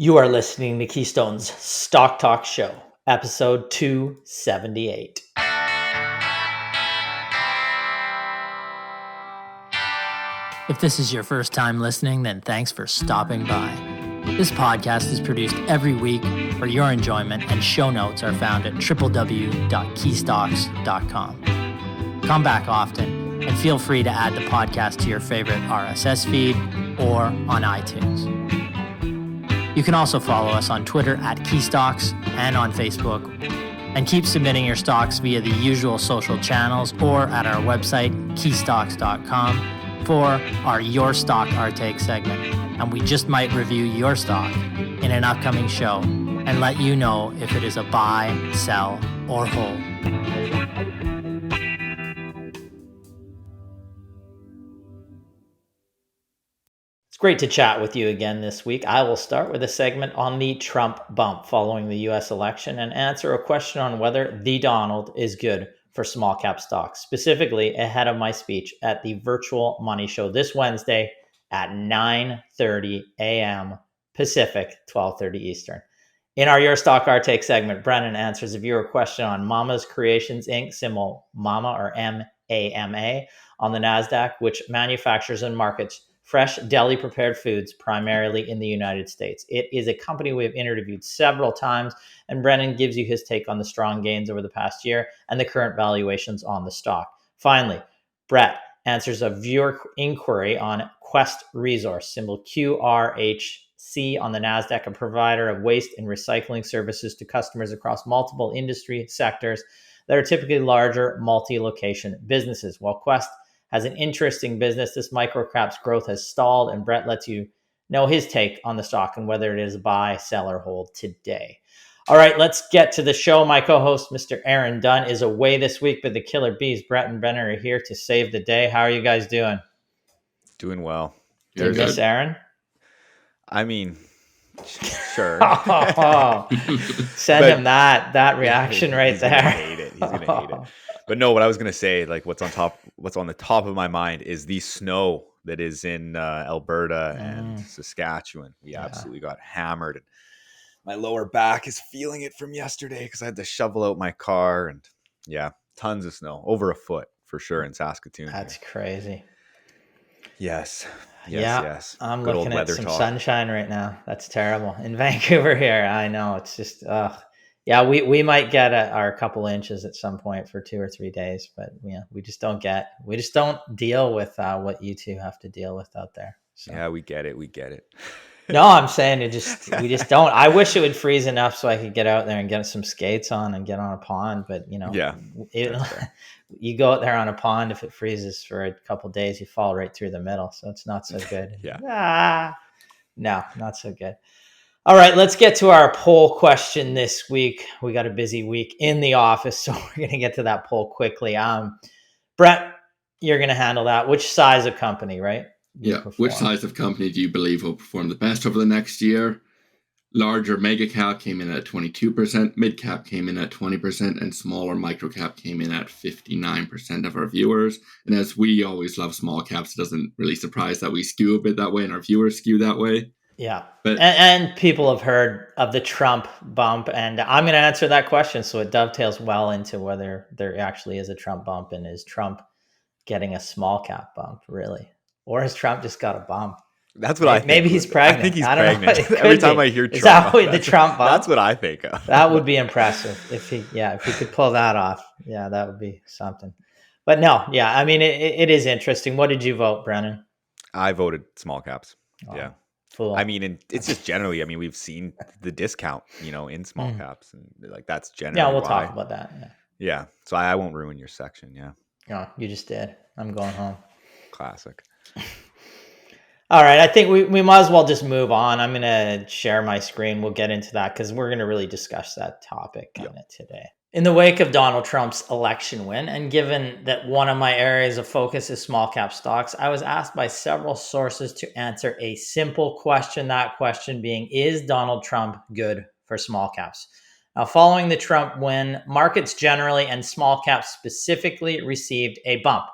You are listening to Keystone's Stock Talk Show, episode 278. If this is your first time listening, then thanks for stopping by. This podcast is produced every week for your enjoyment, and show notes are found at www.keystocks.com. Come back often, and feel free to add the podcast to your favorite RSS feed or on iTunes. You can also follow us on Twitter at Keystocks and on Facebook, and keep submitting your stocks via the usual social channels or at our website, keystocks.com, for our Your Stock Our Take segment. And we just might review your stock in an upcoming show and let you know if it is a buy, sell, or hold. Great to chat with you again this week. I will start with a segment on the Trump bump following the U.S. election and answer a question on whether the Donald is good for small cap stocks, specifically ahead of my speech at the virtual Money Show this Wednesday at 9:30 a.m. Pacific, 12:30 Eastern. In our Your Stock Our Take segment, Brennan answers a viewer question on Mama's Creations Inc., symbol MAMA or MAMA, on the NASDAQ, which manufactures and markets fresh deli-prepared foods, primarily in the United States. It is a company we have interviewed several times, and Brennan gives you his take on the strong gains over the past year and the current valuations on the stock. Finally, Brett answers a viewer inquiry on Quest Resource, symbol QRHC, on the NASDAQ, a provider of waste and recycling services to customers across multiple industry sectors that are typically larger multi-location businesses. While Quest has an interesting business, this microcap's growth has stalled, and Brett lets you know his take on the stock and whether it is buy, sell, or hold today. All right, let's get to the show. My co-host, Mr. Aaron Dunn, is away this week, but the Killer Bees, Brett and Brenner, are here to save the day. How are you guys doing? Doing well. Do you miss Aaron? I mean, sure. Send him that reaction right there. He's gonna hate it. But no, what I was gonna say, like what's on the top of my mind is the snow that is in Alberta and Saskatchewan. We absolutely got hammered, and my lower back is feeling it from yesterday because I had to shovel out my car, and tons of snow, over a foot for sure in Saskatoon. That's crazy. Yes. I'm looking at some sunshine right now. That's terrible in Vancouver here. I know, it's just we might get our couple inches at some point for 2 or 3 days, but we just don't deal with what you two have to deal with out there. So. Yeah, we get it. No, I'm saying we just don't. I wish it would freeze enough so I could get out there and get some skates on and get on a pond, but you go out there on a pond, if it freezes for a couple of days, you fall right through the middle, so it's not so good. No, not so good. All right, let's get to our poll question this week. We got a busy week in the office, so we're going to get to that poll quickly. Brett, you're going to handle that. Which size of company, right? Which size of company do you believe will perform the best over the next year? Larger mega cap came in at 22%, mid cap came in at 20%, and smaller micro cap came in at 59% of our viewers. And as we always love small caps, it doesn't really surprise that we skew a bit that way and our viewers skew that way. Yeah. And people have heard of the Trump bump, and I'm going to answer that question. So it dovetails well into whether there actually is a Trump bump, and is Trump getting a small cap bump, really? Or has Trump just got a bump? That's what I think. Maybe he's pregnant. I think he's pregnant. Every time I hear Trump, is that the Trump bump? That's what I think of. That would be impressive if he could pull that off. Yeah, that would be something. But no, I mean, it is interesting. What did you vote, Brennan? I voted small caps. Yeah. Fool. I mean, and it's just generally, we've seen the discount, in small caps, and like that's generally. Yeah, we'll talk about that. Yeah. So I won't ruin your section. Yeah. No, you just did. I'm going home. Classic. All right, I think we might as well just move on. I'm going to share my screen. We'll get into that because we're going to really discuss that topic today. In the wake of Donald Trump's election win, and given that one of my areas of focus is small cap stocks, I was asked by several sources to answer a simple question, that question being, is Donald Trump good for small caps? Now, following the Trump win, markets generally and small caps specifically received a bump.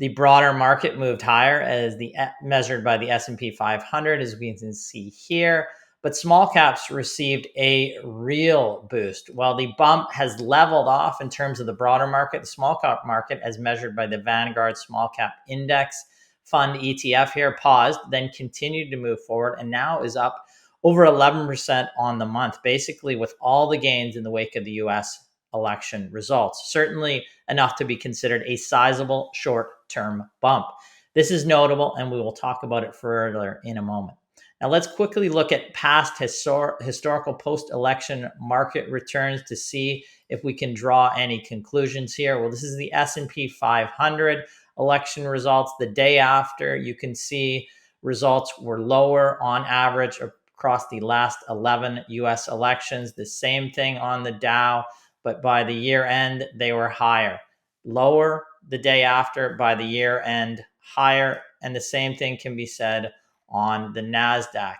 The broader market moved higher as measured by the S&P 500, as we can see here, but small caps received a real boost. While the bump has leveled off in terms of the broader market, the small cap market, as measured by the Vanguard Small Cap Index Fund ETF here, paused, then continued to move forward, and now is up over 11% on the month, basically with all the gains in the wake of the US election results. Certainly enough to be considered a sizable short-term bump. This is notable, and we will talk about it further in a moment. Now let's quickly look at past historical post-election market returns to see if we can draw any conclusions here. Well, this is the S&P 500 election results. The day after, you can see results were lower on average across the last 11 US elections. The same thing on the Dow, but by the year end, they were higher. Lower the day after, by the year end, higher. And the same thing can be said on the NASDAQ.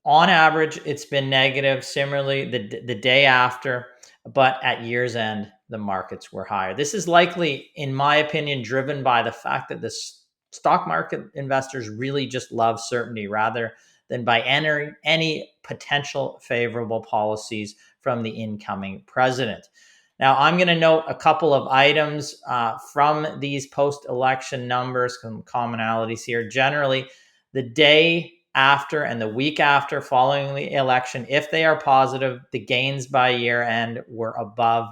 On average, it's been negative. Similarly, the day after, but at year's end, the markets were higher. This is likely, in my opinion, driven by the fact that the stock market investors really just love certainty rather than by any potential favorable policies from the incoming president. Now, I'm going to note a couple of items from these post-election numbers, some commonalities here. Generally, the day after and the week after following the election, if they are positive, the gains by year end were above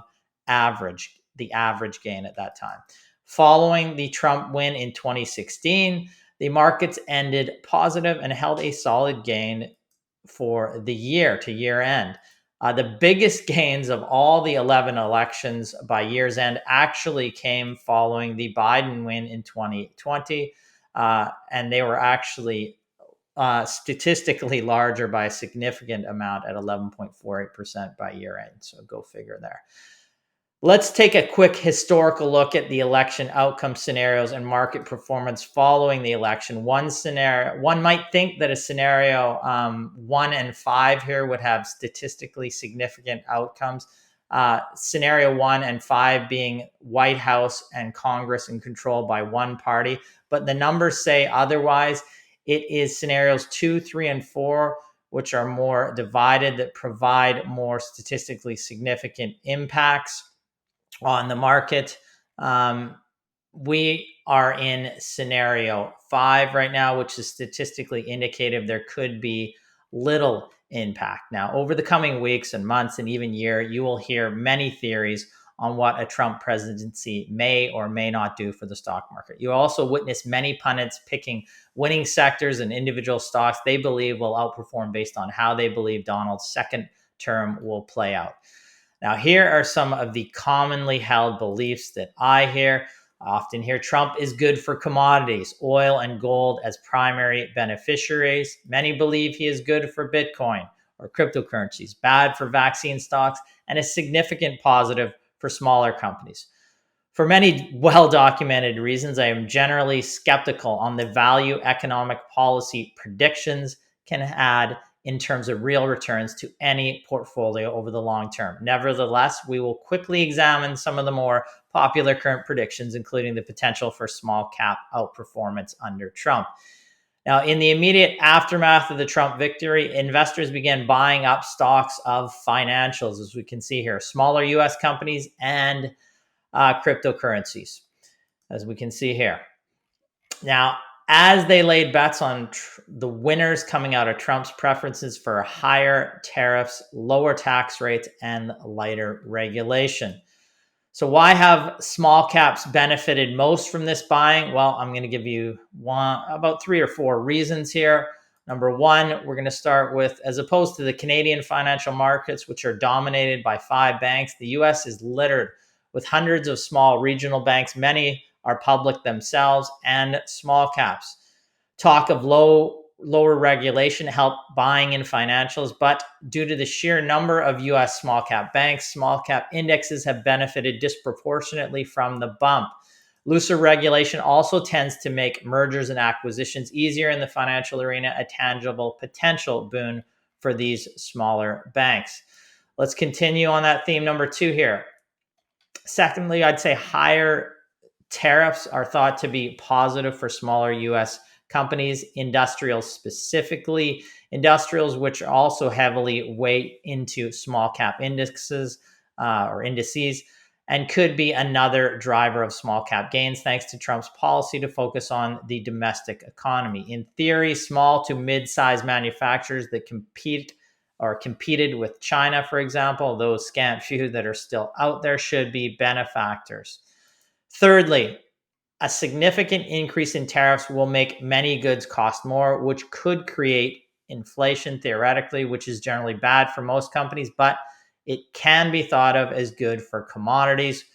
average, the average gain at that time. Following the Trump win in 2016, the markets ended positive and held a solid gain for the year to year end. The biggest gains of all the 11 elections by year's end actually came following the Biden win in 2020, and they were actually statistically larger by a significant amount at 11.48% by year end. So go figure there. Let's take a quick historical look at the election outcome scenarios and market performance following the election. One might think that a scenario 1 and 5 here would have statistically significant outcomes. Scenario 1 and 5 being White House and Congress in control by one party, but the numbers say otherwise. It is scenarios 2, 3, and 4, which are more divided, that provide more statistically significant impacts on the market. We are in scenario 5 right now, which is statistically indicative there could be little impact. Now, over the coming weeks and months and even year, you will hear many theories on what a Trump presidency may or may not do for the stock market. You also witness many pundits picking winning sectors and individual stocks they believe will outperform based on how they believe Donald's second term will play out. Now, here are some of the commonly held beliefs that I often hear. Trump is good for commodities, oil and gold as primary beneficiaries. Many believe he is good for Bitcoin or cryptocurrencies, bad for vaccine stocks, and a significant positive for smaller companies. For many well-documented reasons, I am generally skeptical on the value economic policy predictions can add in terms of real returns to any portfolio over the long term. Nevertheless, we will quickly examine some of the more popular current predictions, including the potential for small cap outperformance under Trump. Now, in the immediate aftermath of the Trump victory, investors began buying up stocks of financials, as we can see here, smaller US companies and cryptocurrencies, as we can see here. Now, as they laid bets on the winners coming out of Trump's preferences for higher tariffs, lower tax rates, and lighter regulation. So why have small caps benefited most from this buying? Well, I'm going to give you about 3 or 4 reasons here. Number one, we're going to start with, as opposed to the Canadian financial markets, which are dominated by 5 banks, the US is littered with hundreds of small regional banks. Many are public themselves, and small caps. Talk of lower regulation help buying in financials, but due to the sheer number of US small cap banks, small cap indexes have benefited disproportionately from the bump. Looser regulation also tends to make mergers and acquisitions easier in the financial arena, a tangible potential boon for these smaller banks. Let's continue on that theme. Number 2 here. Secondly, I'd say higher tariffs are thought to be positive for smaller US companies, industrials specifically, industrials which also heavily weight into small cap indices or indices, and could be another driver of small cap gains thanks to Trump's policy to focus on the domestic economy. In theory, small to mid-sized manufacturers that competed with China, for example, those scant few that are still out there, should be benefactors. Thirdly, a significant increase in tariffs will make many goods cost more, which could create inflation theoretically, which is generally bad for most companies, but it can be thought of as good for commodities.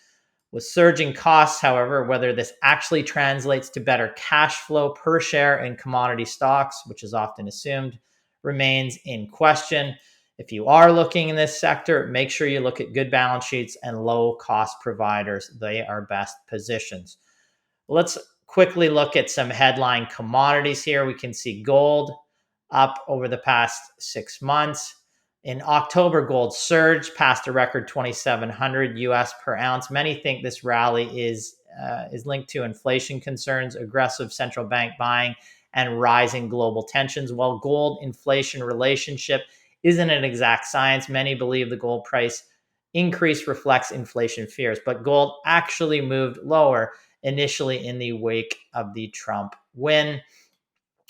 With surging costs, however, whether this actually translates to better cash flow per share in commodity stocks, which is often assumed, remains in question. If you are looking in this sector, make sure you look at good balance sheets and low cost providers. They are best positions. Let's quickly look at some headline commodities here. We can see gold up over the past 6 months. In October, gold surged past a record 2,700 US per ounce. Many think this rally is linked to inflation concerns, aggressive central bank buying, and rising global tensions. While gold-inflation relationship isn't an exact science, many believe the gold price increase reflects inflation fears, but gold actually moved lower initially in the wake of the Trump win.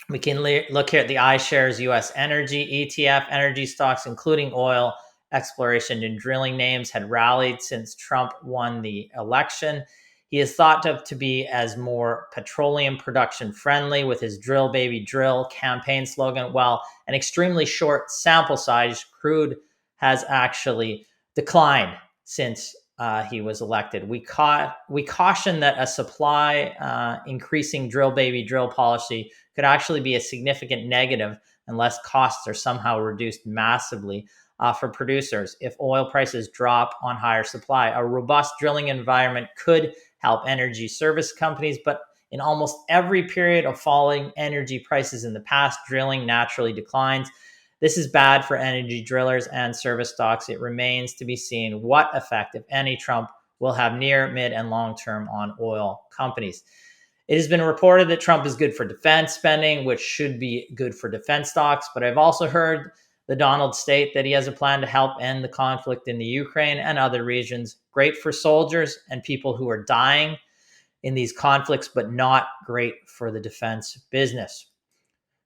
We can look here at the iShares US Energy ETF. Energy stocks, including oil, exploration, and drilling names, had rallied since Trump won the election. He is thought to be as more petroleum production friendly with his drill baby drill campaign slogan. While an extremely short sample size, crude has actually declined since he was elected. We caution that a supply increasing drill baby drill policy could actually be a significant negative unless costs are somehow reduced massively for producers. If oil prices drop on higher supply, a robust drilling environment could help energy service companies, but in almost every period of falling energy prices in the past, drilling naturally declines. This is bad for energy drillers and service stocks. It remains to be seen what effect, if any, Trump will have near, mid, and long term on oil companies. It has been reported that Trump is good for defense spending, which should be good for defense stocks. But I've also heard the Donald state that he has a plan to help end the conflict in the Ukraine and other regions. Great for soldiers and people who are dying in these conflicts, but not great for the defense business.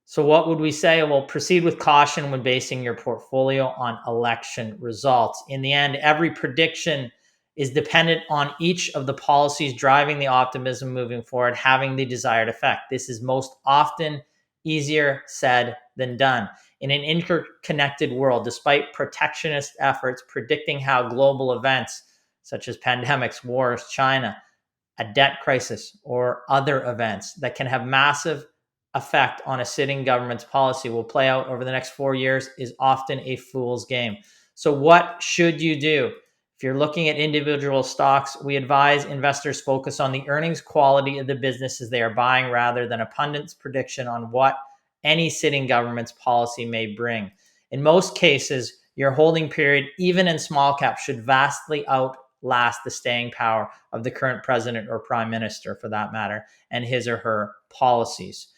So what would we say? Well, proceed with caution when basing your portfolio on election results. In the end, every prediction is dependent on each of the policies driving the optimism moving forward, having the desired effect. This is most often easier said than done. In an interconnected world, despite protectionist efforts predicting how global events such as pandemics, wars, China, a debt crisis, or other events that can have massive effect on a sitting government's policy will play out over the next 4 years is often a fool's game. So what should you do? If you're looking at individual stocks, we advise investors focus on the earnings quality of the businesses they are buying rather than a pundit's prediction on what any sitting government's policy may bring. In most cases, your holding period, even in small cap, should vastly outlast the staying power of the current president or prime minister, for that matter, and his or her policies.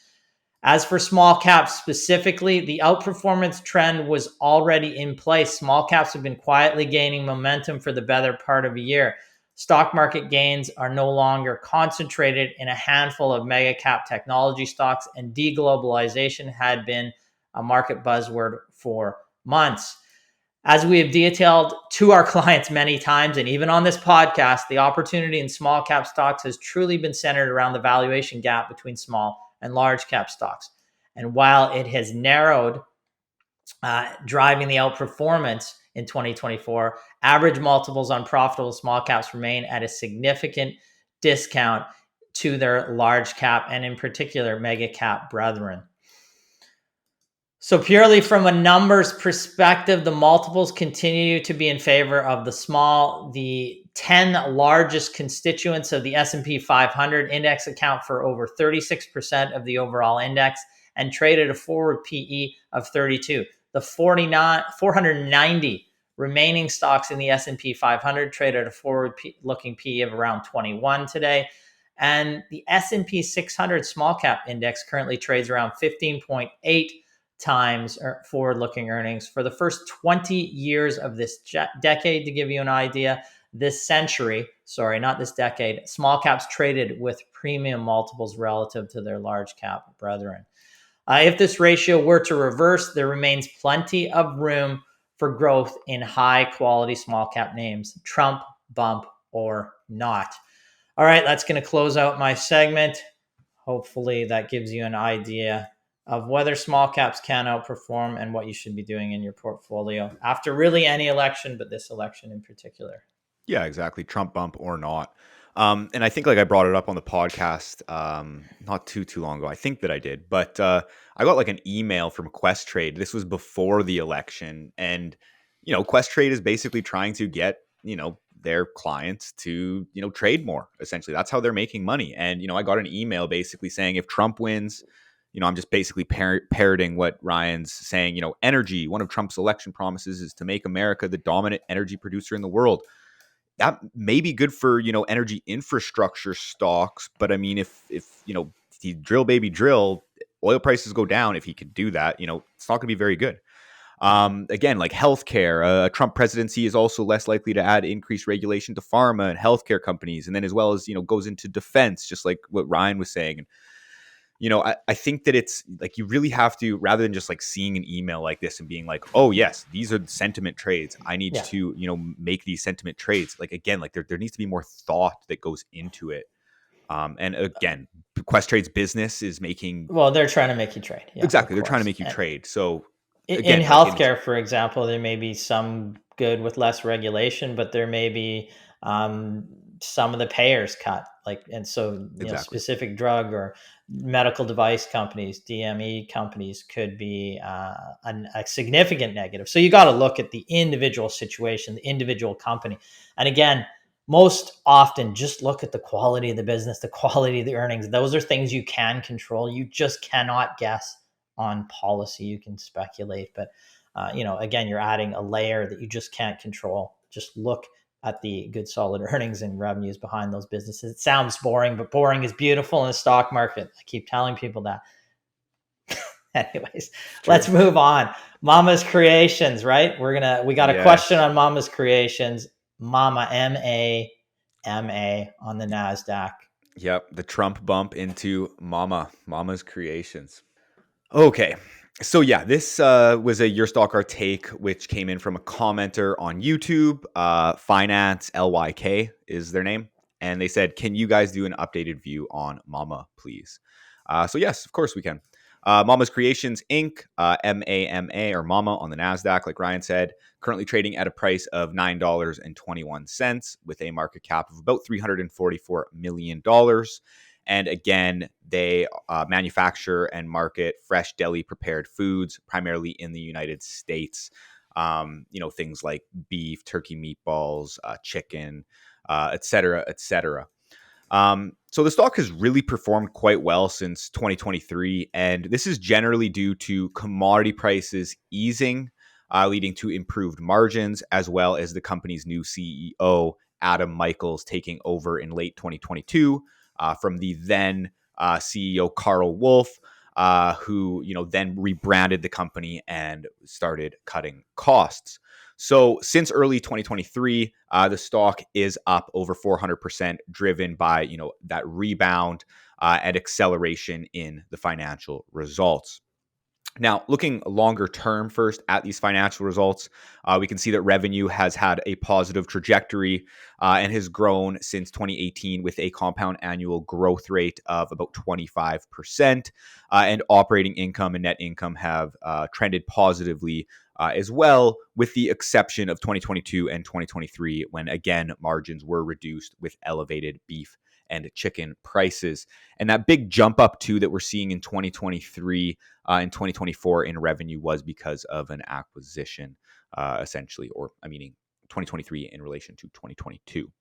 As for small caps specifically, the outperformance trend was already in place. Small caps have been quietly gaining momentum for the better part of a year. Stock market gains are no longer concentrated in a handful of mega cap technology stocks, and deglobalization had been a market buzzword for months. As we have detailed to our clients many times, and even on this podcast, the opportunity in small cap stocks has truly been centered around the valuation gap between small and large cap stocks. And while it has narrowed, driving the outperformance in 2024, average multiples on profitable small caps remain at a significant discount to their large cap and in particular mega cap brethren. So purely from a numbers perspective, the multiples continue to be in favor of the small. The 10 largest constituents of the S&P 500 index account for over 36% of the overall index and trade at a forward PE of 32. The 490 remaining stocks in the S&P 500 trade at a forward-looking PE of around 21 today. And the S&P 600 small cap index currently trades around 15.8 times forward-looking earnings for the first 20 years of this decade. To give you an idea, this century, sorry, not this decade, small caps traded with premium multiples relative to their large cap brethren. If this ratio were to reverse, there remains plenty of room for growth in high quality small cap names, Trump bump or not. All right, that's going to close out my segment. Hopefully that gives you an idea of whether small caps can outperform and what you should be doing in your portfolio after really any election, but this election in particular. Yeah, exactly. Trump bump or not. And I think like I brought it up on the podcast not too long ago. I think that I did, but I got like an email from Questrade. This was before the election, and Questrade is basically trying to get their clients to trade more. Essentially, that's how they're making money. And I got an email basically saying if Trump wins, I'm just basically parroting what Ryan's saying. Energy. One of Trump's election promises is to make America the dominant energy producer in the world. That may be good for, energy infrastructure stocks. But I mean, if he drill, baby, drill, oil prices go down. If he could do that, it's not going to be very good. Again, like healthcare, a Trump presidency is also less likely to add increased regulation to pharma and healthcare companies. And then as well as, goes into defense, just like what Ryan was saying. I think that it's like you really have to, rather than just like seeing an email like this and being like, oh, yes, these are sentiment trades. I need to, make these sentiment trades. Like, again, like there needs to be more thought that goes into it. And again, Questrade's business is making. Well, they're trying to make you trade. Yeah, exactly. They're trying to make you trade. So again, in healthcare, for example, there may be some good with less regulation, but there may be some of the payers cut, and so specific drug or medical device companies, DME companies could be a significant negative. So you got to look at the individual situation, the individual company. And again, most often just look at the quality of the business, the quality of the earnings. Those are things you can control. You just cannot guess on policy. You can speculate, but again, you're adding a layer that you just can't control. Just look at the good solid earnings and revenues behind those businesses. It sounds boring, but boring is beautiful in the stock market. I keep telling people that. Anyways, let's move on. Mama's Creations, right? We got a question on Mama's Creations. Mama, MAMA on the NASDAQ. Yep, the Trump bump into Mama's Creations. Okay. So yeah, this was a Your Stock Our Take, which came in from a commenter on YouTube. Finance LYK is their name. And they said, can you guys do an updated view on Mama, please? So yes, of course we can. Mama's Creations Inc., MAMA or Mama on the NASDAQ, like Ryan said, currently trading at a price of $9.21 with a market cap of about $344 million. And again, they manufacture and market fresh deli prepared foods, primarily in the United States. Things like beef, turkey meatballs, chicken, et cetera, et cetera. So the stock has really performed quite well since 2023. And this is generally due to commodity prices easing, leading to improved margins, as well as the company's new CEO, Adam Michaels, taking over in late 2022. From the then CEO Carl Wolf, who then rebranded the company and started cutting costs. So since early 2023, the stock is up over 400%, driven by that rebound and acceleration in the financial results. Now, looking longer term first at these financial results, we can see that revenue has had a positive trajectory and has grown since 2018 with a compound annual growth rate of about 25%. And operating income and net income have trended positively as well, with the exception of 2022 and 2023, when again, margins were reduced with elevated beef and chicken prices. And that big jump up too that we're seeing in 2023 and 2024 in revenue was because of an acquisition, essentially, or meaning 2023 in relation to 2022.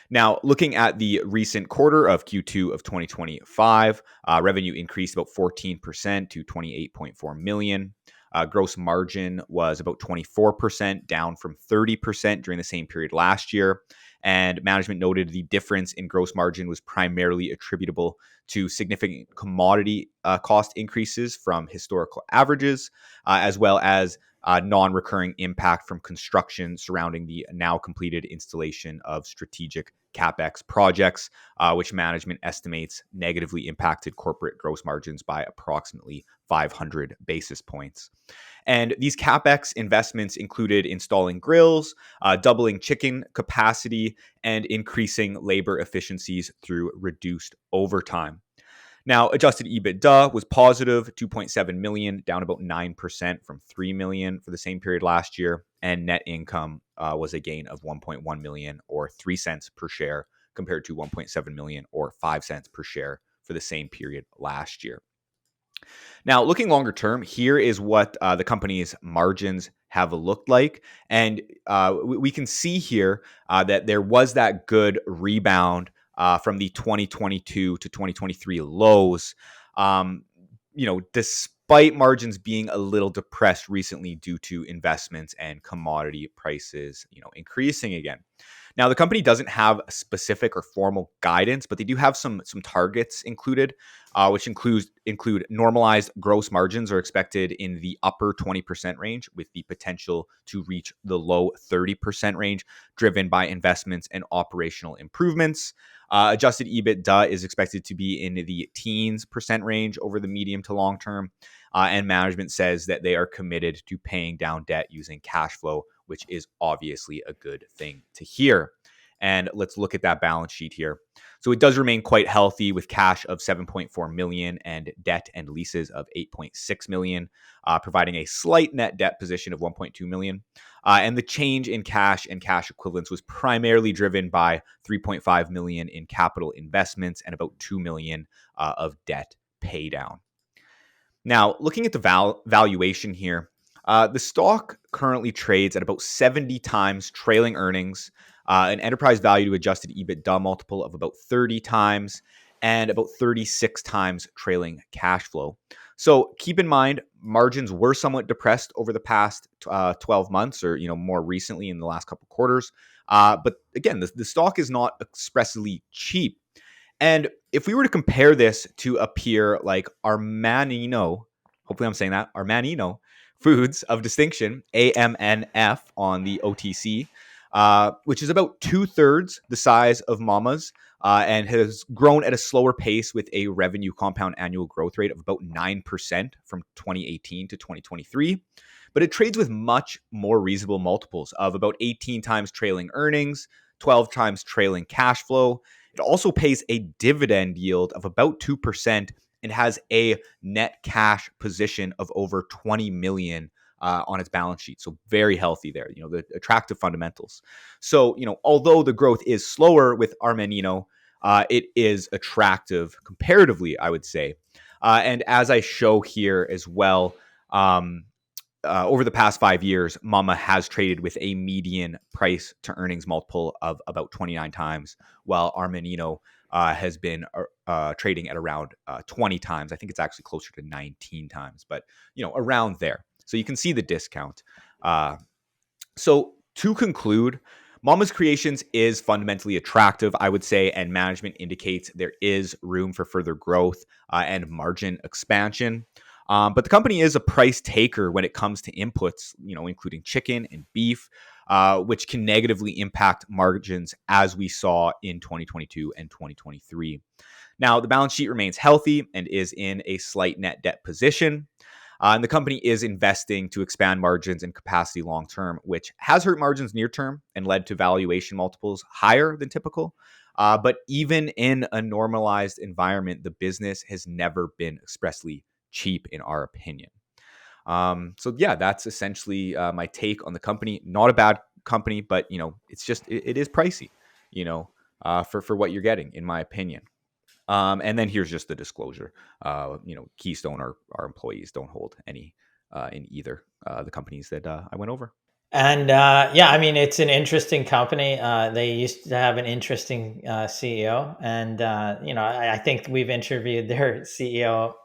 Now, looking at the recent quarter of Q2 of 2025, revenue increased about 14% to $28.4 million. Gross margin was about 24%, down from 30% during the same period last year. And management noted the difference in gross margin was primarily attributable to significant commodity cost increases from historical averages, as well as non-recurring impact from construction surrounding the now completed installation of strategic CapEx projects, which management estimates negatively impacted corporate gross margins by approximately 500 basis points. And these CapEx investments included installing grills, doubling chicken capacity, and increasing labor efficiencies through reduced overtime. Now, adjusted EBITDA was positive 2.7 million, down about 9% from 3 million for the same period last year. And net income was a gain of 1.1 million or 3 cents per share compared to 1.7 million or 5 cents per share for the same period last year. Now, looking longer term, here is what the company's margins have looked like. And we can see here that there was that good rebound from the 2022 to 2023 lows, despite margins being a little depressed recently due to investments and commodity prices, increasing again. Now, the company doesn't have a specific or formal guidance, but they do have some targets included, which include normalized gross margins are expected in the upper 20% range, with the potential to reach the low 30% range, driven by investments and operational improvements. Adjusted EBITDA is expected to be in the teens percent range over the medium to long term. And management says that they are committed to paying down debt using cash flow, which is obviously a good thing to hear. And let's look at that balance sheet here. So it does remain quite healthy with cash of 7.4 million and debt and leases of 8.6 million, providing a slight net debt position of 1.2 million. And the change in cash and cash equivalents was primarily driven by 3.5 million in capital investments and about 2 million of debt pay down. Now, looking at the valuation here, the stock currently trades at about 70 times trailing earnings, an enterprise value to adjusted EBITDA multiple of about 30 times, and about 36 times trailing cash flow. So keep in mind, margins were somewhat depressed over the past 12 months or more recently in the last couple of quarters. But again, the stock is not expressly cheap. And if we were to compare this to a peer like Armanino, hopefully I'm saying that, Armanino Foods of Distinction, AMNF on the OTC, which is about 2/3 the size of Mama's and has grown at a slower pace with a revenue compound annual growth rate of about 9% from 2018 to 2023. But it trades with much more reasonable multiples of about 18 times trailing earnings, 12 times trailing cash flow. It also pays a dividend yield of about 2% and has a net cash position of over 20 million on its balance sheet. So very healthy there, the attractive fundamentals. So, although the growth is slower with Armanino, it is attractive comparatively, I would say. And as I show here as well, over the past 5 years, Mama has traded with a median price to earnings multiple of about 29 times, while Armanino has been trading at around 20 times. I think it's actually closer to 19 times, but around there. So you can see the discount. So to conclude, Mama's Creations is fundamentally attractive, I would say, and management indicates there is room for further growth and margin expansion. But the company is a price taker when it comes to inputs, including chicken and beef, which can negatively impact margins as we saw in 2022 and 2023. Now, the balance sheet remains healthy and is in a slight net debt position. And the company is investing to expand margins and capacity long term, which has hurt margins near term and led to valuation multiples higher than typical. But even in a normalized environment, the business has never been expressly cheap in our opinion. So yeah, that's essentially my take on the company. Not a bad company, but it's just it is pricey, for what you're getting, in my opinion. And then here's just the disclosure. Keystone, our employees don't hold any in either the companies that I went over. And it's an interesting company. They used to have an interesting CEO, and I think we've interviewed their CEO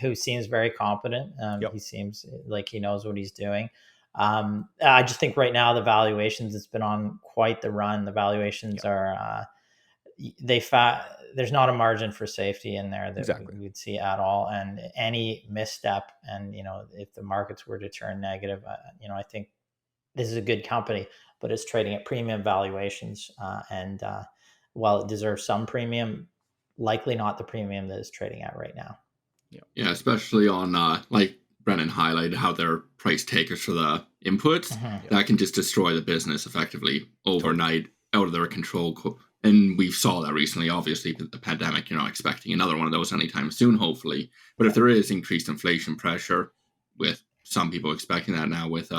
who seems very competent. Yep. He seems like he knows what he's doing. I just think right now the valuations, it's been on quite the run. The valuations are there's not a margin for safety in there that we'd see at all. And any misstep, and if the markets were to turn negative, I think this is a good company, but it's trading at premium valuations. And while it deserves some premium, likely not the premium that it's trading at right now. Yeah, especially on like Brennan highlighted how they're price takers for the inputs. That can just destroy the business effectively overnight, out of their control. And we saw that recently, obviously, with the pandemic. You're not expecting another one of those anytime soon, hopefully. But if there is increased inflation pressure, with some people expecting that now, with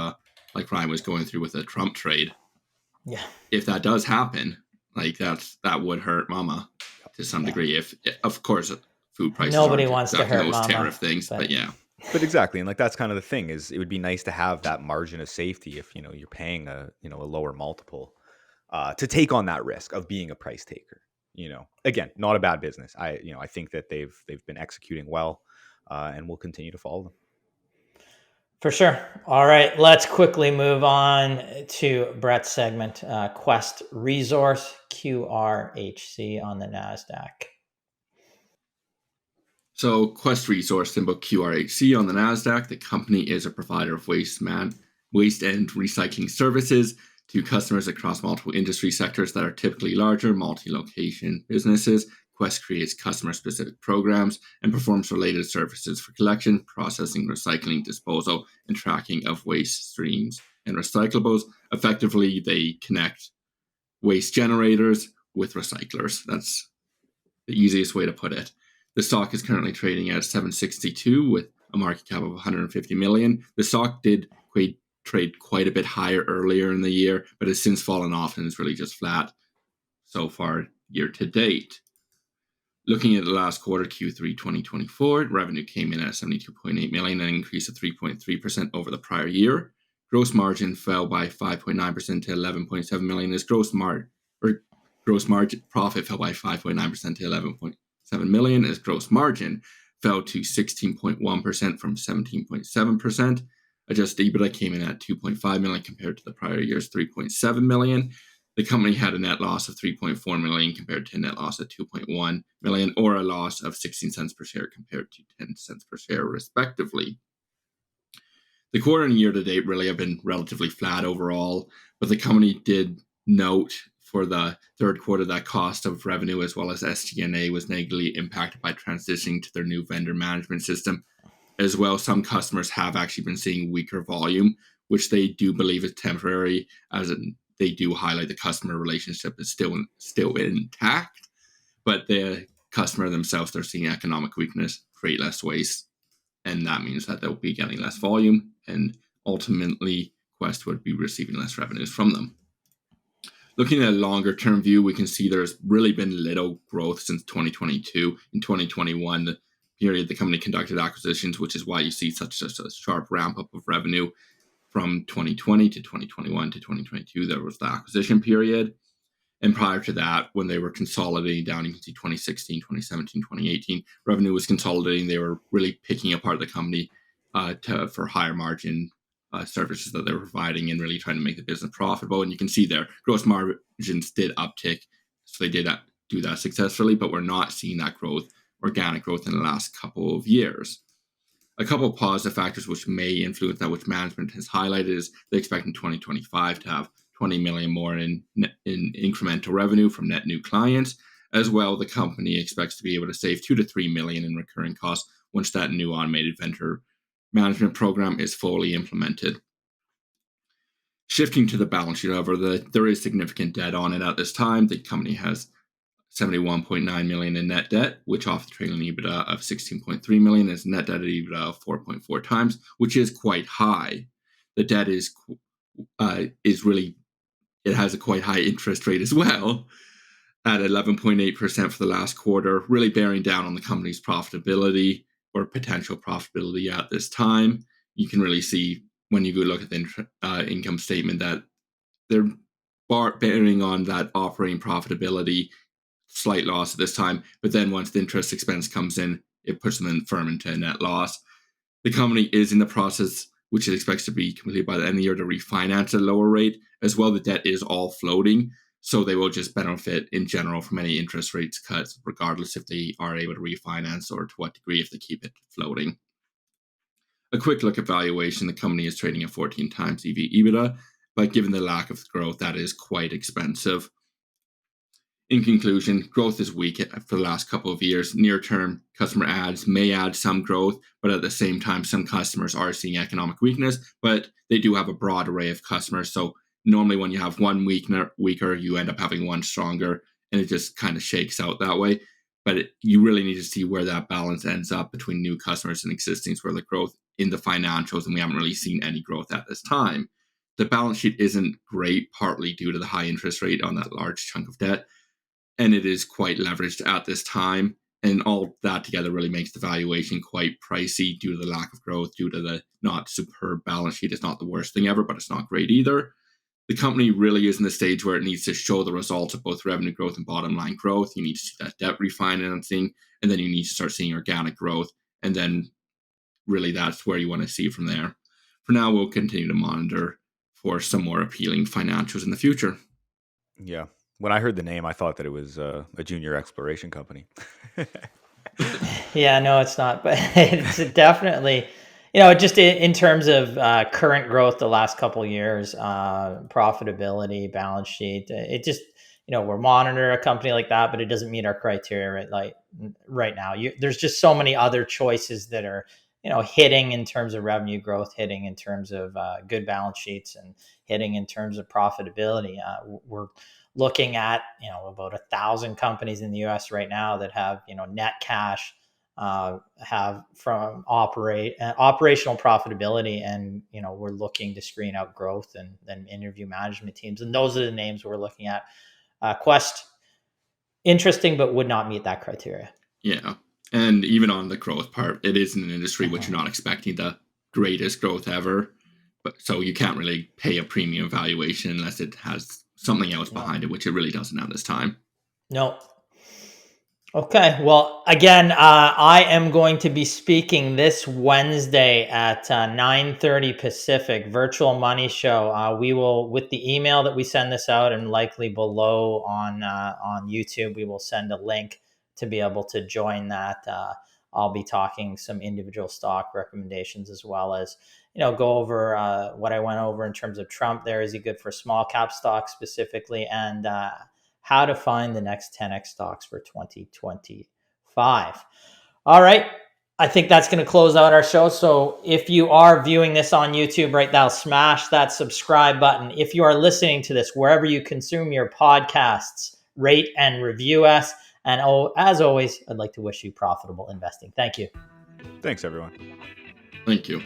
like Ryan was going through with the Trump trade, if that does happen, like that would hurt Mama to some degree. If, of course, food prices nobody wants to hurt those Mama, tariff things, but yeah. But exactly, and like that's kind of the thing, is it would be nice to have that margin of safety if you're paying a lower multiple to take on that risk of being a price taker. Again, not a bad business. I think that they've been executing well, and we'll continue to follow them. For sure. All right, let's quickly move on to Brett's segment, Quest Resource, QRHC on the NASDAQ. So Quest Resource, symbol QRHC on the NASDAQ. The company is a provider of waste and recycling services to customers across multiple industry sectors that are typically larger, multi-location businesses. Quest creates customer-specific programs and performs related services for collection, processing, recycling, disposal, and tracking of waste streams and recyclables. Effectively, they connect waste generators with recyclers. That's the easiest way to put it. The stock is currently trading at $762 with a market cap of $150 million. The stock did trade quite a bit higher earlier in the year, but has since fallen off and is really just flat so far year to date. Looking at the last quarter, Q3 2024, revenue came in at $72.8 million, an increase of 3.3% over the prior year. Gross margin fell by 5.9% to $11.7 million. As gross margin profit fell by 5.9% to $11.7 million, as gross margin fell to 16.1% from 17.7%. Adjusted EBITDA came in at $2.5 million compared to the prior year's $3.7 million. The company had a net loss of $3.4 million compared to a net loss of $2.1 million, or a loss of 16 cents per share compared to 10 cents per share, respectively. The quarter and year to date really have been relatively flat overall, but the company did note for the third quarter that cost of revenue as well as SG&A was negatively impacted by transitioning to their new vendor management system. As well, some customers have actually been seeing weaker volume, which they do believe is temporary, as they do highlight the customer relationship is still intact, but the customer themselves, they're seeing economic weakness, create less waste, and that means that they'll be getting less volume, and ultimately Quest would be receiving less revenues from them. Looking at a longer term view, we can see there's really been little growth since 2022. In 2021, the period the company conducted acquisitions, which is why you see such a sharp ramp up of revenue. From 2020 to 2021 to 2022, there was the acquisition period. And prior to that, when they were consolidating down, you can see 2016, 2017, 2018, revenue was consolidating. They were really picking apart the company for higher margin services that they were providing and really trying to make the business profitable. And you can see their gross margins did uptick. So they did do that successfully, but we're not seeing that organic growth in the last couple of years. A couple of positive factors which may influence that, which management has highlighted, is they expect in 2025 to have $20 million more in incremental revenue from net new clients. As well, the company expects to be able to save $2 to $3 million in recurring costs once that new automated vendor management program is fully implemented. Shifting to the balance sheet, however, there is significant debt on it at this time. The company has $71.9 million in net debt, which off the trailing EBITDA of $16.3 million is net debt to EBITDA of 4.4 times, which is quite high. The debt is really, it has a quite high interest rate as well, at 11.8% for the last quarter, really bearing down on the company's profitability or potential profitability at this time. You can really see when you go look at the income statement that they're bearing on that operating profitability, slight loss at this time, but then once the interest expense comes in, it puts them firm into a net loss. The company is in the process, which it expects to be completed by the end of the year, to refinance at a lower rate. As well, the debt is all floating, so they will just benefit in general from any interest rates cuts, regardless if they are able to refinance or to what degree if they keep it floating. A quick look at valuation, the company is trading at 14 times EV/EBITDA, but given the lack of growth, that is quite expensive. In conclusion, growth is weak for the last couple of years. Near term, customer adds may add some growth, but at the same time, some customers are seeing economic weakness, but they do have a broad array of customers. So normally when you have one weaker, you end up having one stronger, and it just kind of shakes out that way. But you really need to see where that balance ends up between new customers and existing, where the growth in the financials, and we haven't really seen any growth at this time. The balance sheet isn't great, partly due to the high interest rate on that large chunk of debt, and it is quite leveraged at this time. And all that together really makes the valuation quite pricey due to the lack of growth, due to the not superb balance sheet. It's not the worst thing ever, but it's not great either. The company really is in the stage where it needs to show the results of both revenue growth and bottom line growth. You need to see that debt refinancing, and then you need to start seeing organic growth. And then really that's where you want to see from there. For now, we'll continue to monitor for some more appealing financials in the future. Yeah. When I heard the name, I thought that it was a junior exploration company. Yeah, no, it's not, but it's definitely, just in terms of current growth the last couple of years, profitability, balance sheet, it just, we're monitoring a company like that, but it doesn't meet our criteria, right? Like right now, there's just so many other choices that are, hitting in terms of revenue growth, hitting in terms of good balance sheets, and hitting in terms of profitability. We're looking at, about 1,000 companies in the US right now that have, net cash, have from operational profitability, and we're looking to screen out growth and then interview management teams, and those are the names we're looking at. Quest, interesting, but would not meet that criteria. Yeah, and even on the growth part, it is in an industry which you're not expecting the greatest growth ever, but so you can't really pay a premium valuation unless it has something else behind it, which it really doesn't at this time. No. Okay. Well, again, I am going to be speaking this Wednesday at 9:30 Pacific, virtual money show. We will, with the email that we send this out, and likely below on YouTube, we will send a link to be able to join that. I'll be talking some individual stock recommendations, as well as, go over what I went over in terms of Trump there. Is he good for small cap stocks specifically? And how to find the next 10x stocks for 2025. All right. I think that's going to close out our show. So if you are viewing this on YouTube right now, smash that subscribe button. If you are listening to this wherever you consume your podcasts, rate and review us. And as always, I'd like to wish you profitable investing. Thank you. Thanks, everyone. Thank you.